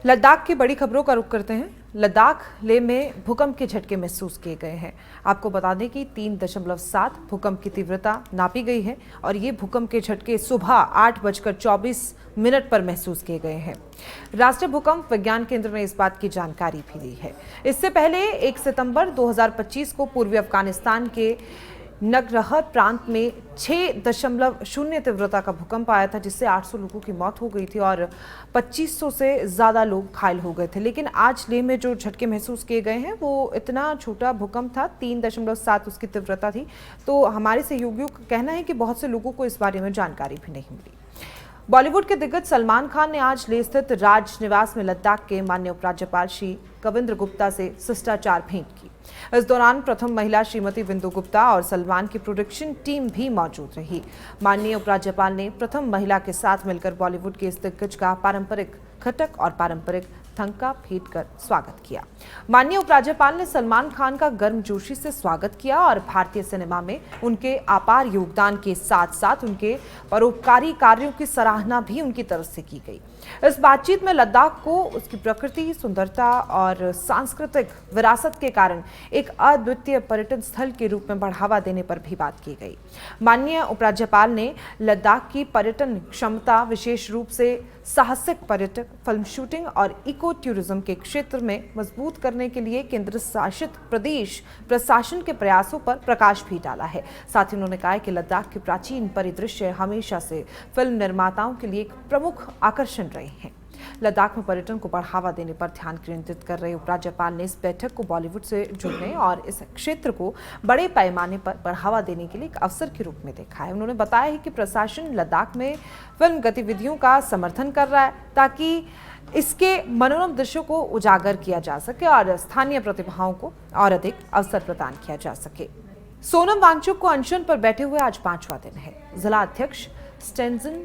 लद्दाख की बड़ी खबरों का रुख करते हैं। लद्दाख लेह में भूकंप के झटके महसूस किए गए हैं। आपको बता दें कि 3.7 भूकंप की तीव्रता नापी गई है और ये भूकंप के झटके सुबह 8:24 पर महसूस किए गए हैं। राष्ट्रीय भूकंप विज्ञान केंद्र ने इस बात की जानकारी भी दी है। इससे पहले 1 सितंबर 2025 को पूर्वी अफगानिस्तान के नगरहर प्रांत में 6.0 तीव्रता का भूकंप आया था, जिससे 800 लोगों की मौत हो गई थी और 2500 से ज्यादा लोग घायल हो गए थे। लेकिन आज लेह में जो झटके महसूस किए गए हैं वो इतना छोटा भूकंप था, 3.7 उसकी तीव्रता थी। तो हमारे सहयोगियों का कहना है कि बहुत से लोगों को इस बारे में जानकारी भी नहीं मिली। बॉलीवुड के दिग्गज सलमान खान ने आज लेह स्थित राज निवास में लद्दाख के माननीय उपराज्यपाल श्री कविंद्र गुप्ता से शिष्टाचार भेंट की। इस दौरान प्रथम महिला श्रीमती बिंदु गुप्ता और सलमान की प्रोडक्शन टीम भी मौजूद रही। माननीय उपराज्यपाल ने प्रथम महिला के साथ मिलकर बॉलीवुड के इस दिग्गज का पारंपरिक घटक और पारंपरिक थंका भेंट कर स्वागत किया। माननीय उपराज्यपाल ने सलमान खान का गर्मजोशी से स्वागत किया और भारतीय सिनेमा में उनके अपार योगदान के साथ साथ उनके परोपकारी कार्यों की सराहना भी उनकी तरफ से की गई। इस बातचीत में लद्दाख को उसकी प्रकृति, सुंदरता और सांस्कृतिक विरासत के कारण एक अद्वितीय पर्यटन स्थल के रूप में बढ़ावा देने पर भी बात की गई। माननीय उपराज्यपाल ने लद्दाख की पर्यटन क्षमता, विशेष रूप से साहसिक पर्यटक, फिल्म शूटिंग और इको टूरिज्म के क्षेत्र में मजबूत करने के लिए केंद्र शासित प्रदेश प्रशासन के प्रयासों पर प्रकाश भी डाला है। साथ ही उन्होंने कहा कि लद्दाख के प्राचीन परिदृश्य हमेशा से फिल्म निर्माताओं के लिए एक प्रमुख आकर्षण रहे हैं। लद्दाख में पर्यटन को बढ़ावा देने पर ध्यान केंद्रित कर रहे उपराज्यपाल ने इस बैठक को बॉलीवुड से जुड़ने और इस क्षेत्र को बड़े पैमाने पर बढ़ावा देने के लिए एक अवसर के रूप में देखा है। उन्होंने बताया है कि प्रशासन लद्दाख में फिल्म गतिविधियों का समर्थन कर रहा है ताकि इसके मनोरम दृश्यों को उजागर किया जा सके और स्थानीय प्रतिभाओं को और अधिक अवसर प्रदान किया जा सके। सोनम वांगचुक को अनशन पर बैठे हुए आज 5वां दिन है। जिला अध्यक्ष स्टेंजन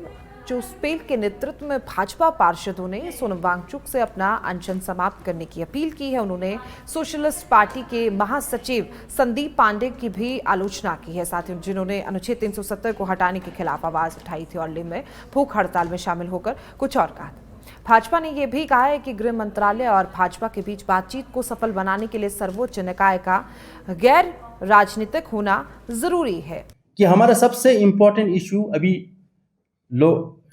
जोस्पेल के नेतृत्व में भाजपा पार्षदों ने सोनम वांगचुक से अपना अनशन समाप्त करने की अपील की है। उन्होंने सोशलिस्ट पार्टी के महासचिव संदीप पांडे की भी आलोचना की है, साथ ही जिन्होंने अनुच्छेद 370 को हटाने के खिलाफ आवाज उठाई थी और लेह में भूख हड़ताल में शामिल होकर कुछ और कहा। भाजपा ने यह भी कहा है कि गृह मंत्रालय और भाजपा के बीच बातचीत को सफल बनाने के लिए सर्वोच्च निकाय का गैर राजनीतिक होना जरूरी है। कि हमारा सबसे इम्पोर्टेंट इश्यू अभी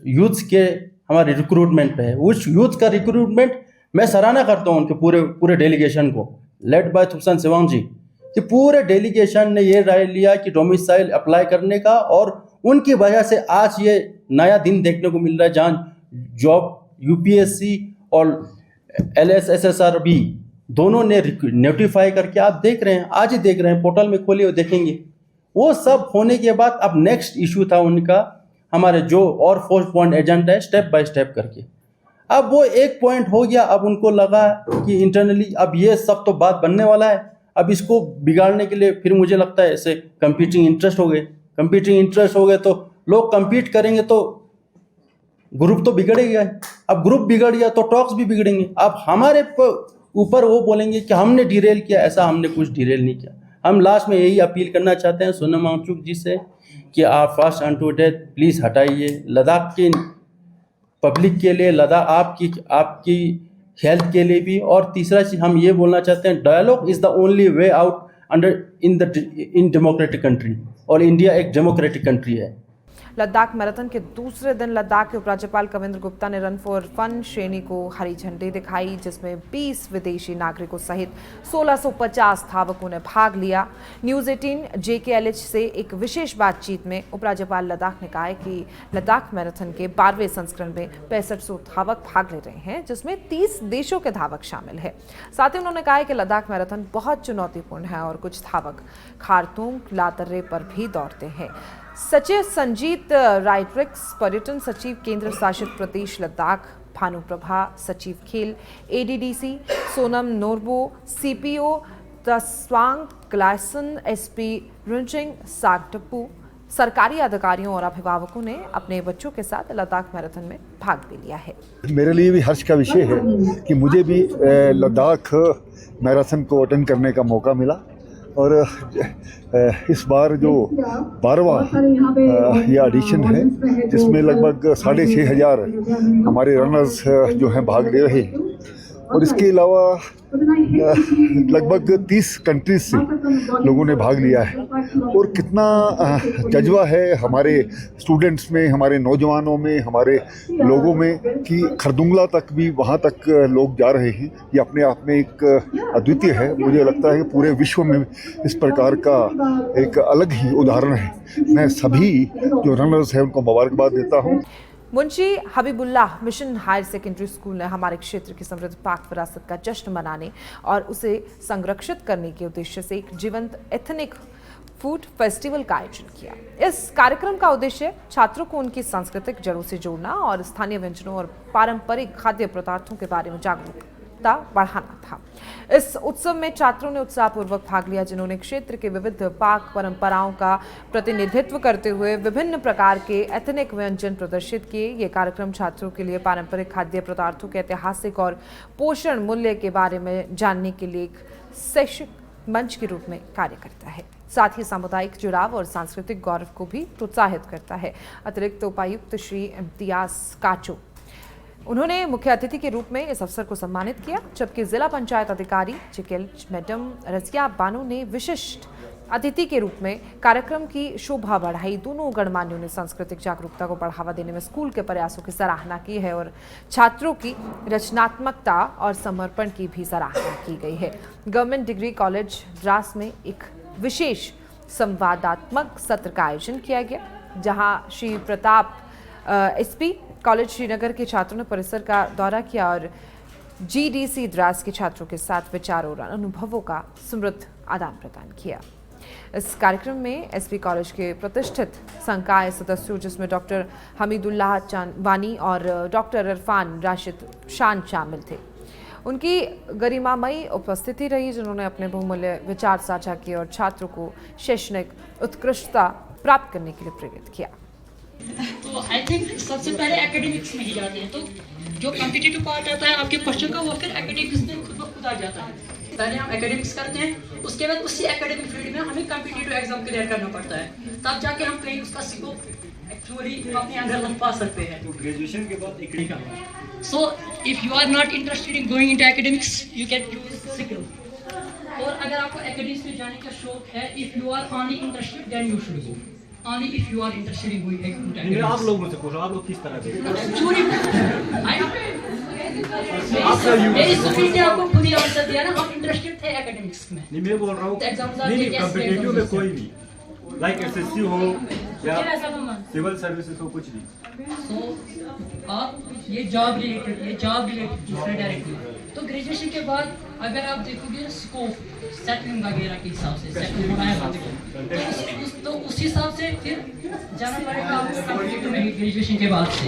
यूथ के हमारे रिक्रूटमेंट पे है। उस यूथ का रिक्रूटमेंट मैं सराहना करता हूँ उनके पूरे डेलीगेशन को, लेड बाय थुप्सन सिवांग जी, कि पूरे डेलीगेशन ने ये राय लिया कि डोमिसाइल अप्लाई करने का, और उनकी वजह से आज ये नया दिन देखने को मिल रहा है जहाँ जॉब यूपीएससी और LSSR भी दोनों ने नोटिफाई करके आप देख रहे हैं, आज ही देख रहे हैं, पोर्टल में खोलिए और देखेंगे। वो सब होने के बाद अब नेक्स्ट इशू था उनका, हमारे जो और 4 पॉइंट एजेंडा है, स्टेप बाय स्टेप करके। अब वो एक पॉइंट हो गया, अब उनको लगा कि इंटरनली अब ये सब तो बात बनने वाला है, अब इसको बिगाड़ने के लिए फिर मुझे लगता है ऐसे कंपीटिंग इंटरेस्ट हो गए तो लोग कंपीट करेंगे तो ग्रुप तो बिगड़ेगा। अब ग्रुप बिगड़ गया तो टॉक्स भी बिगड़ेंगे। अब हमारे ऊपर वो बोलेंगे कि हमने डिरेल किया, ऐसा हमने कुछ डिरेल नहीं किया। हम लास्ट में यही अपील करना चाहते हैं सोनम वांगचुक जी से कि आप फास्ट अनटू डेथ प्लीज़ हटाइए। लद्दाख के पब्लिक के लिए, लद्दाख आपकी हेल्थ के लिए भी। और तीसरा चीज़ हम ये बोलना चाहते हैं, dialogue is the only way out in democratic country, और इंडिया एक डेमोक्रेटिक कंट्री है। लद्दाख मैराथन के दूसरे दिन लद्दाख के उपराज्यपाल कविंद्र गुप्ता ने रन फॉर फन श्रेणी को हरी झंडी दिखाई, जिसमें 20 विदेशी नागरिकों सहित 1650 धावकों ने भाग लिया। न्यूज़ 18 JKLH से एक विशेष बातचीत में उपराज्यपाल लद्दाख ने कहा है कि लद्दाख मैराथन के 12वें संस्करण में 6500 धावक भाग ले रहे हैं, जिसमें 30 देशों के धावक शामिल है। साथ ही उन्होंने कहा है कि लद्दाख मैराथन बहुत चुनौतीपूर्ण है और कुछ धावक खारतूम लातर्रे पर भी दौड़ते हैं। सचिव संजीत राइट्रिक्स, पर्यटन सचिव केंद्र शासित प्रदेश लद्दाख भानुप्रभा, सचिव खेल ADDC सोनम नोरबो, CPO तस्वांग ग्लासन, SP रुंचिंग सागटप्पू, सरकारी अधिकारियों और अभिभावकों ने अपने बच्चों के साथ लद्दाख मैराथन में भाग भी लिया है। मेरे लिए भी हर्ष का विषय है कि मुझे भी लद्दाख मैराथन को अटेंड करने का मौका मिला, और इस बार जो 12वां ये एडिशन है, जिसमें लगभग 6500 हमारे रनर्स जो हैं भाग ले रहे हैं। और इसके अलावा लगभग 30 कंट्रीज से लोगों ने भाग लिया है। और कितना जज्बा है हमारे स्टूडेंट्स में, हमारे नौजवानों में, हमारे लोगों में कि खरदुंगला तक भी वहाँ तक लोग जा रहे हैं। ये अपने आप में एक अद्वितीय है। मुझे लगता है कि पूरे विश्व में इस प्रकार का एक अलग ही उदाहरण है। मैं सभी जो रनर्स हैं उनको मुबारकबाद देता हूँ। Munshi Habibullah Mission Higher Secondary School ने हमारे क्षेत्र की समृद्ध पाक विरासत का जश्न मनाने और उसे संरक्षित करने के उद्देश्य से एक जीवंत एथनिक फूड फेस्टिवल का आयोजन किया। इस कार्यक्रम का उद्देश्य छात्रों को उनकी सांस्कृतिक जड़ों से जोड़ना और स्थानीय व्यंजनों और पारंपरिक खाद्य पदार्थों के बारे में जागरूकता बढ़ाना था। इस उत्सव में छात्रों ने उत्साहपूर्वक भाग लिया, जिन्होंने क्षेत्र के विविध पाक परंपराओं का प्रतिनिधित्व करते हुए विभिन्न प्रकार के एथनिक व्यंजन प्रदर्शित किए। ये कार्यक्रम छात्रों के लिए पारंपरिक खाद्य पदार्थों के ऐतिहासिक और पोषण मूल्य के बारे में जानने के लिए एक शैक्षिक मंच के रूप में कार्य करता है। साथ ही सामुदायिक जुड़ाव और सांस्कृतिक गौरव को भी प्रोत्साहित करता है। अतिरिक्त उपायुक्त श्री इम्तियाज काचो उन्होंने मुख्य अतिथि के रूप में इस अवसर को सम्मानित किया, जबकि जिला पंचायत अधिकारी चिकेल मैडम रजिया बानो ने विशिष्ट अतिथि के रूप में कार्यक्रम की शोभा बढ़ाई। दोनों गणमान्यों ने सांस्कृतिक जागरूकता को बढ़ावा देने में स्कूल के प्रयासों की सराहना की है और छात्रों की रचनात्मकता और समर्पण की भी सराहना की गई है। गवर्नमेंट डिग्री कॉलेज द्रास में एक विशेष संवादात्मक सत्र का आयोजन किया गया, जहां श्री प्रताप एसपी कॉलेज श्रीनगर के छात्रों ने परिसर का दौरा किया और जीडीसी द्रास के छात्रों के साथ विचारों और अनुभवों का समृद्ध आदान प्रदान किया। इस कार्यक्रम में एसपी कॉलेज के प्रतिष्ठित संकाय सदस्यों, जिसमें डॉक्टर हमीदुल्लाह चांदवानी और डॉक्टर इरफान राशिद शान शामिल थे, उनकी गरिमामयी उपस्थिति रही, जिन्होंने अपने बहुमूल्य विचार साझा किए और छात्रों को शैक्षणिक उत्कृष्टता प्राप्त करने के लिए प्रेरित किया। तो आई थिंक सबसे पहले एकेडमिक्स में ही जाते हैं, तो जो कॉम्पिटिटिव पार्ट आता है आपके क्वेश्चन का, वो फिर एकेडमिक्स में खुद ब खुद आ जाता है। पहले हम एकेडमिक्स करते हैं, उसके बाद उसी एकेडमिक फील्ड में हमें कॉम्पिटिटिव एग्जाम क्लियर करना पड़ता है, तब जाके हम कहीं उसका स्कोप एक्चुअली अपने अंदर पा सकते हैं। तो ग्रेजुएशन के बाद एक का so if you are not interested in going into academics you can choose sickle. और अगर आपको एकेडमिक्स में जाने का शौक है, if you are only interested then you should go. Only if you are interested in going into academics. आप लोग मुझसे पूछो, आप लोग किस तरह के? मेरी स्टूडेंट ने आपको खुद ही आंसर दिया ना, हम इंटरेस्टेड थे एकेडमिक्स में। नहीं मैं बोल रहा हूँ, नहीं कॉम्पिटिटिव में कोई भी, लाइक एसएससी हो या सिविल सर्विसेज हो, कुछ भी। तो आप ये जॉब रिलेटेड दूसरे डायरेक्टली। तो ग्रेजुएशन के बाद अगर आप देखोगे स्कोप सेटलिंग वगैरह के हिसाब से सेटलिंग बनाया तो उस हिसाब से फिर जाना पड़ेगा आपको ग्रेजुएशन के बाद से।